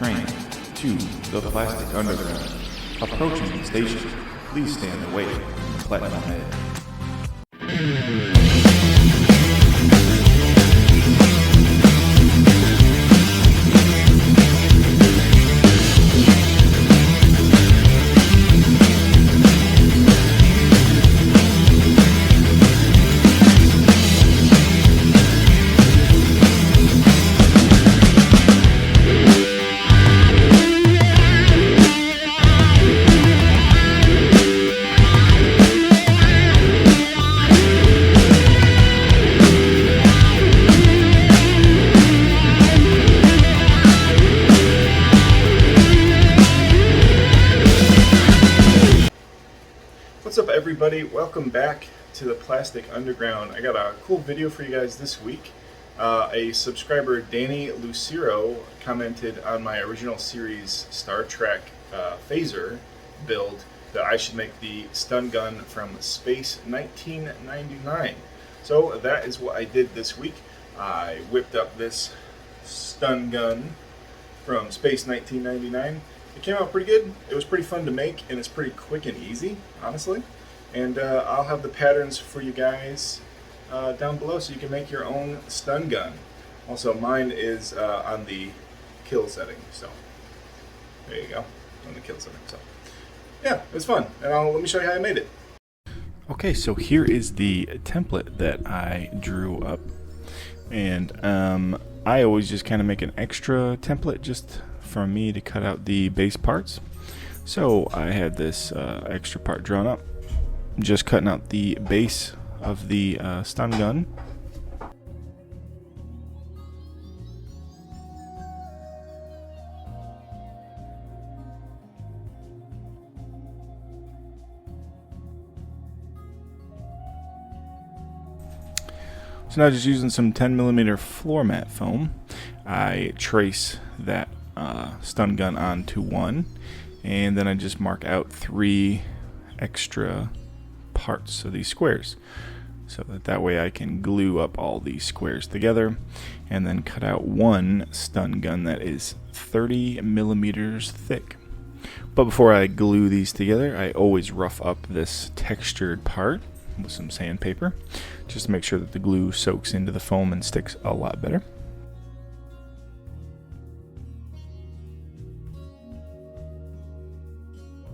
train to the Plastic Underground. Approaching the station, please stand away from the platform edge. What's up, everybody? Welcome back to the Plastic Underground. I got a cool video for you guys this week. A subscriber, Danny Lucero, commented on my original series Star Trek phaser build that I should make the stun gun from Space 1999. So that is what I did this week. I whipped up this stun gun from Space 1999. It came out pretty good. It was pretty fun to make, and it's pretty quick and easy, honestly. And I'll have the patterns for you guys down below so you can make your own stun gun. Also, mine is on the kill setting, so there you go, on the kill setting. So yeah, it was fun, and let me show you how I made it. Okay, so here is the template that I drew up, and I always just kind of make an extra template just for me to cut out the base parts. So I had this extra part drawn up, just cutting out the base of the stun gun. So now, just using some 10mm floor mat foam, I trace that stun gun onto one, and then I just mark out 3 extra parts of these squares, so that way I can glue up all these squares together, and then cut out one stun gun that is 30mm thick. But before I glue these together, I always rough up this textured part with some sandpaper, just to make sure that the glue soaks into the foam and sticks a lot better.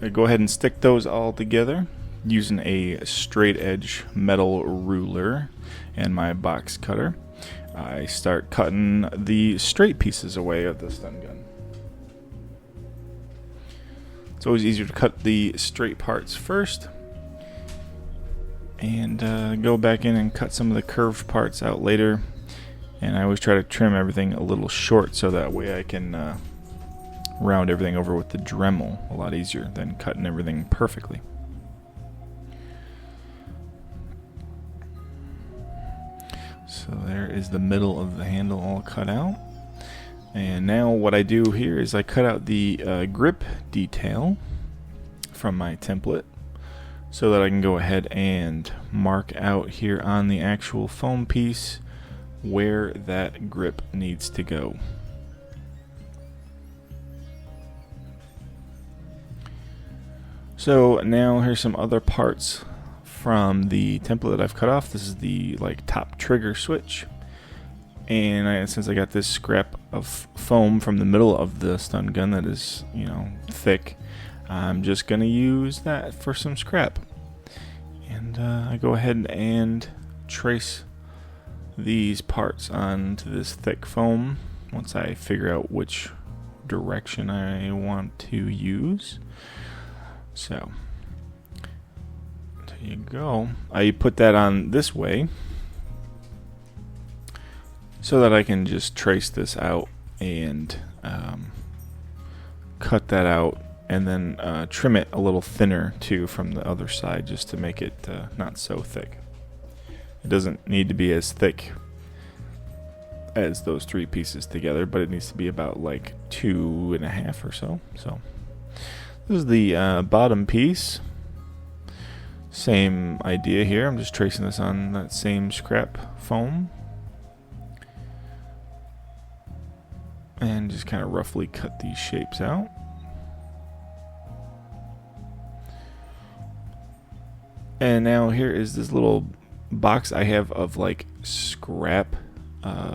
I go ahead and stick those all together using a straight edge metal ruler and my box cutter. I start cutting the straight pieces away of the stun gun. It's always easier to cut the straight parts first, and go back in and cut some of the curved parts out later. And I always try to trim everything a little short, so that way I can round everything over with the Dremel a lot easier than cutting everything perfectly. So there is the middle of the handle all cut out. And now what I do here is I cut out the grip detail from my template, so that I can go ahead and mark out here on the actual foam piece where that grip needs to go. So now here's some other parts from the template that I've cut off. This is the top trigger switch, and since I got this scrap of foam from the middle of the stun gun that is, thick, I'm just gonna use that for some scrap. And I go ahead and trace these parts onto this thick foam once I figure out which direction I want to use. So there you go. I put that on this way so that I can just trace this out and cut that out, and then trim it a little thinner too from the other side, just to make it not so thick. It doesn't need to be as thick as those 3 pieces together, but it needs to be about 2.5 or so. So this is the bottom piece. Same idea here. I'm just tracing this on that same scrap foam. and just kind of roughly cut these shapes out. And now here is this little box I have of like scrap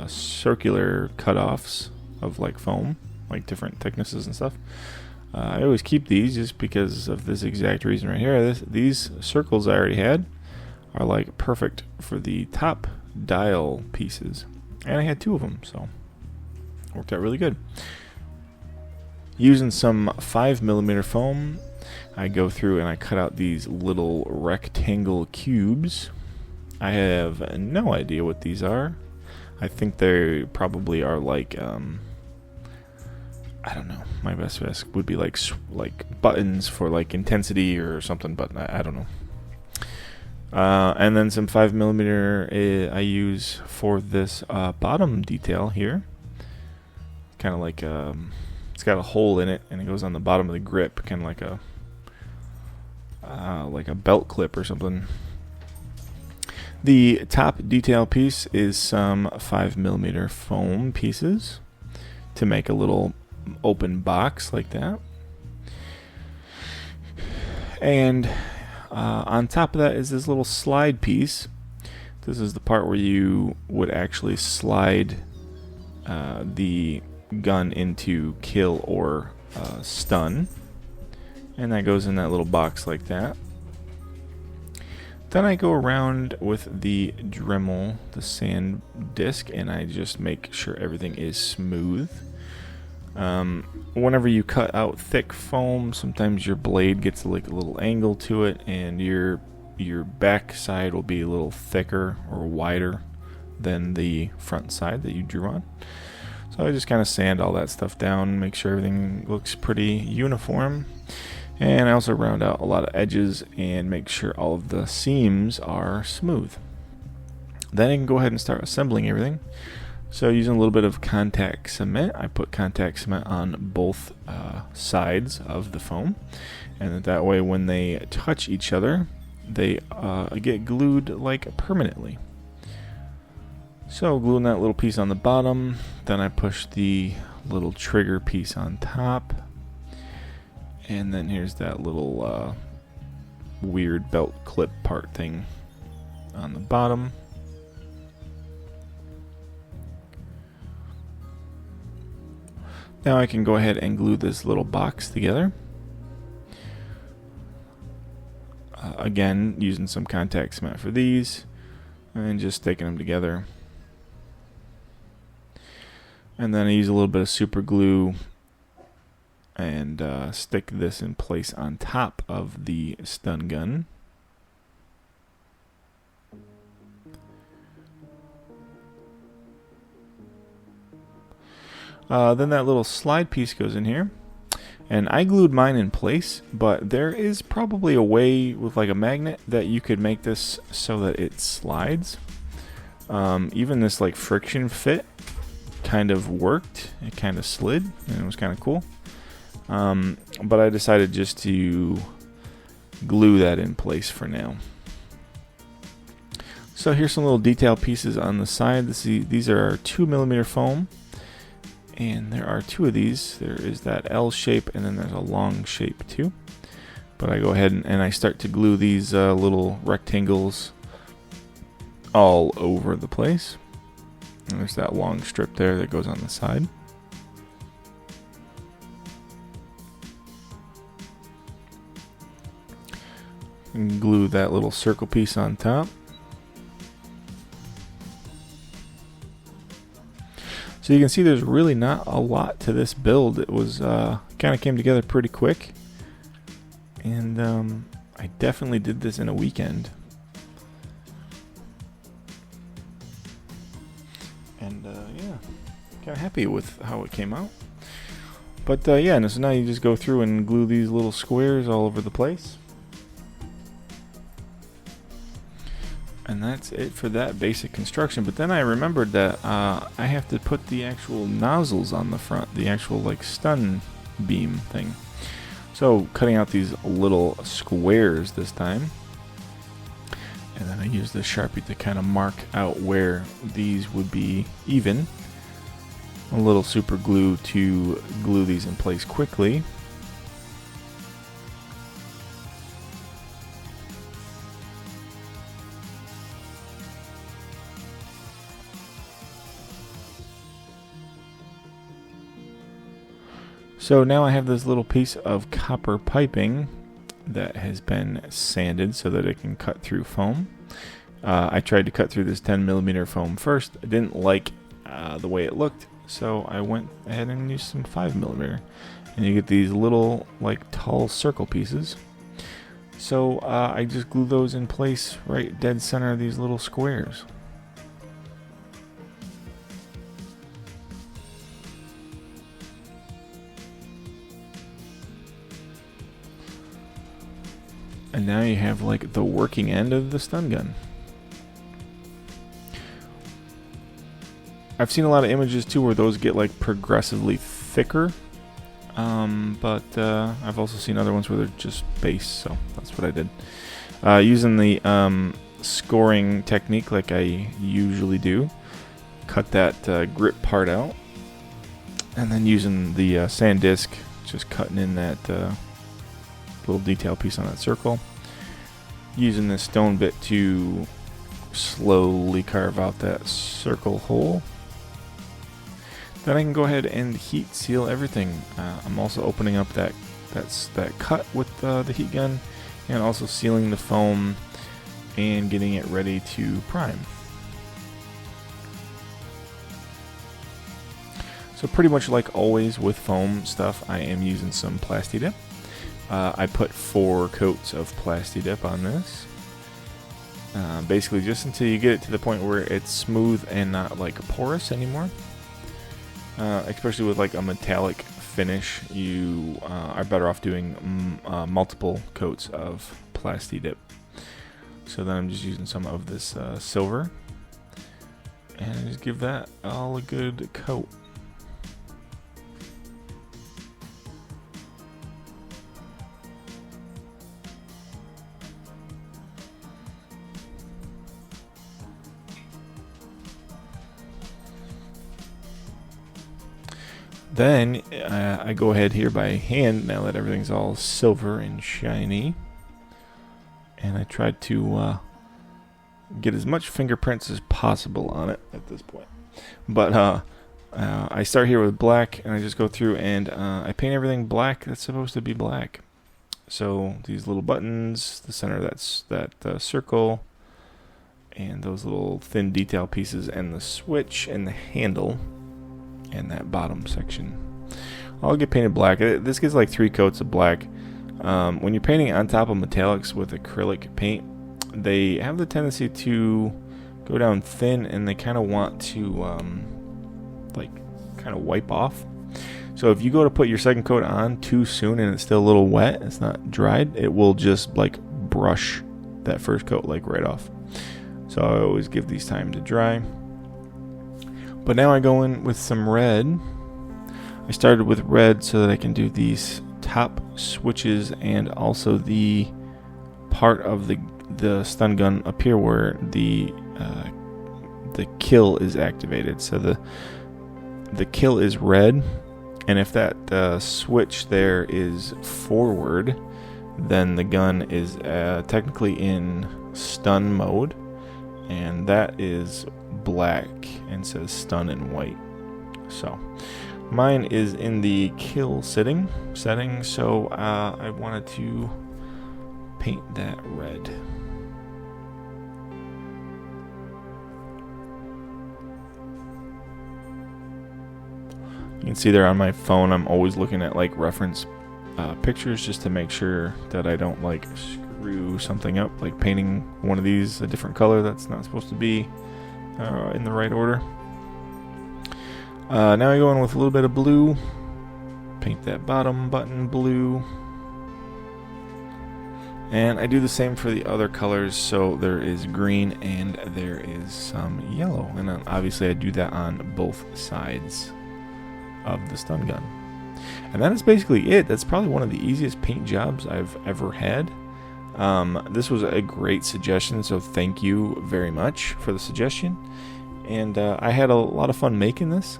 circular cutoffs of like foam, like different thicknesses and stuff. I always keep these just because of this exact reason right here. These circles I already had are like perfect for the top dial pieces, and I had 2 of them, so worked out really good. Using some 5mm foam, I go through and I cut out these little rectangle cubes. I have no idea what these are. I think they probably are like I don't know. My best guess would be like buttons for like intensity or something, but I don't know. And then some 5mm I use for this bottom detail here. Kind of like it's got a hole in it, and it goes on the bottom of the grip, kind of like a belt clip or something. The top detail piece is some 5mm foam pieces to make a little open box like that. And on top of that is this little slide piece. This is the part where you would actually slide the gun into kill or stun, and that goes in that little box like that. Then I go around with the Dremel, the sand disc, and I just make sure everything is smooth. Whenever you cut out thick foam, sometimes your blade gets like a little angle to it, and your back side will be a little thicker or wider than the front side that you drew on. So I just kind of sand all that stuff down, make sure everything looks pretty uniform. And I also round out a lot of edges and make sure all of the seams are smooth. Then I can go ahead and start assembling everything. So using a little bit of contact cement, I put contact cement on both sides of the foam, and that way when they touch each other, they get glued like permanently. So gluing that little piece on the bottom, then I push the little trigger piece on top, and then here's that little weird belt clip part thing on the bottom. Now I can go ahead and glue this little box together. Again, using some contact cement for these, and just sticking them together. And then I use a little bit of super glue and stick this in place on top of the stun gun. Then that little slide piece goes in here, and I glued mine in place, but there is probably a way with like a magnet that you could make this so that it slides. Even this like friction fit kind of worked. It kind of slid, and it was kind of cool. But I decided just to glue that in place for now. So here's some little detail pieces on the side. These are 2mm foam, and there are 2 of these. There is that L shape, and then there's a long shape too. But I go ahead and I start to glue these little rectangles all over the place. And there's that long strip there that goes on the side. And glue that little circle piece on top. So you can see there's really not a lot to this build. It was kind of came together pretty quick, and I definitely did this in a weekend. And yeah, kind of happy with how it came out. But yeah, so now you just go through and glue these little squares all over the place. And that's it for that basic construction. But then I remembered that I have to put the actual nozzles on the front, the actual like stun beam thing. So cutting out these little squares this time. And then I use the Sharpie to kind of mark out where these would be even. a little super glue to glue these in place quickly. So now I have this little piece of copper piping that has been sanded so that it can cut through foam. I tried to cut through this 10mm foam first. I didn't like the way it looked, so I went ahead and used some 5mm. And you get these little, like, tall circle pieces. So I just glue those in place right dead center of these little squares. And now you have like the working end of the stun gun. I've seen a lot of images too where those get like progressively thicker, but I've also seen other ones where they're just base, so that's what I did. Using the scoring technique like I usually do, cut that grip part out, and then using the SanDisk, just cutting in that little detail piece on that circle, using this stone bit to slowly carve out that circle hole. Then I can go ahead and heat seal everything. I'm also opening up that cut with the heat gun, and also sealing the foam and getting it ready to prime. So pretty much like always with foam stuff, I am using some Plastidip. I put 4 coats of Plastidip on this. Basically just until you get it to the point where it's smooth and not like porous anymore. Especially with like a metallic finish, you are better off doing multiple coats of Plastidip. So then I'm just using some of this silver, and just give that all a good coat. Then I go ahead here by hand, now that everything's all silver and shiny, and I try to get as much fingerprints as possible on it at this point. But I start here with black, and I just go through and I paint everything black that's supposed to be black. So these little buttons, the center of that circle, and those little thin detail pieces, and the switch and the handle, and that bottom section all get painted black. This gets like 3 coats of black. When you're painting on top of metallics with acrylic paint, they have the tendency to go down thin, and they kind of want to like kind of wipe off. So if you go to put your second coat on too soon and it's still a little wet, it's not dried, it will just like brush that first coat like right off. So I always give these time to dry. But now I go in with some red. I started with red so that I can do these top switches and also the part of the stun gun up here where the kill is activated. So the kill is red, and if that switch there is forward, then the gun is technically in stun mode, and that is black and says stun in white. So mine is in the kill setting, so I wanted to paint that red. You can see there on my phone, I'm always looking at like reference pictures just to make sure that I don't like screw something up, like painting one of these a different color that's not supposed to be in the right order. Now I go in with a little bit of blue, paint that bottom button blue, and I do the same for the other colors. So there is green and there is some yellow, and then obviously I do that on both sides of the stun gun. And that is basically it. That's probably one of the easiest paint jobs I've ever had. This was a great suggestion, so thank you very much for the suggestion. And I had a lot of fun making this.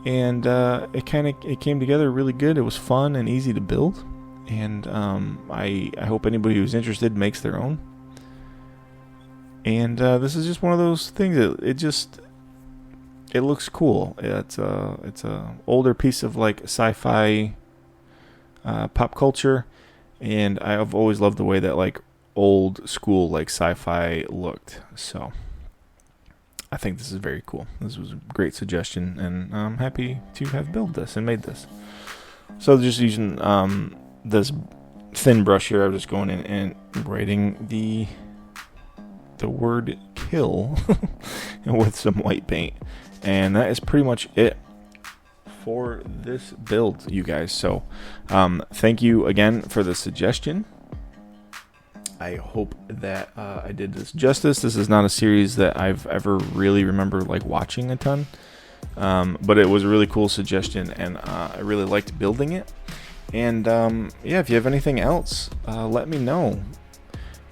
and it came together really good. It was fun and easy to build, and I hope anybody who's interested makes their own. And this is just one of those things that it looks cool. It's a older piece of like sci-fi pop culture, and I've always loved the way that like old school like sci-fi looked. So I think this is very cool. This was a great suggestion, and I'm happy to have built this and made this. So just using this thin brush here, I'm just going in and writing the word kill with some white paint, and that is pretty much it for this build, you guys. So thank you again for the suggestion. I hope that I did this justice. This is not a series that I've ever really remember like watching a ton, but it was a really cool suggestion, and I really liked building it. And yeah, if you have anything else, let me know,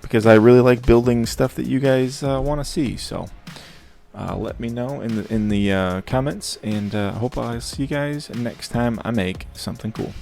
because I really like building stuff that you guys want to see. So let me know in the comments, and I hope I'll see you guys next time I make something cool.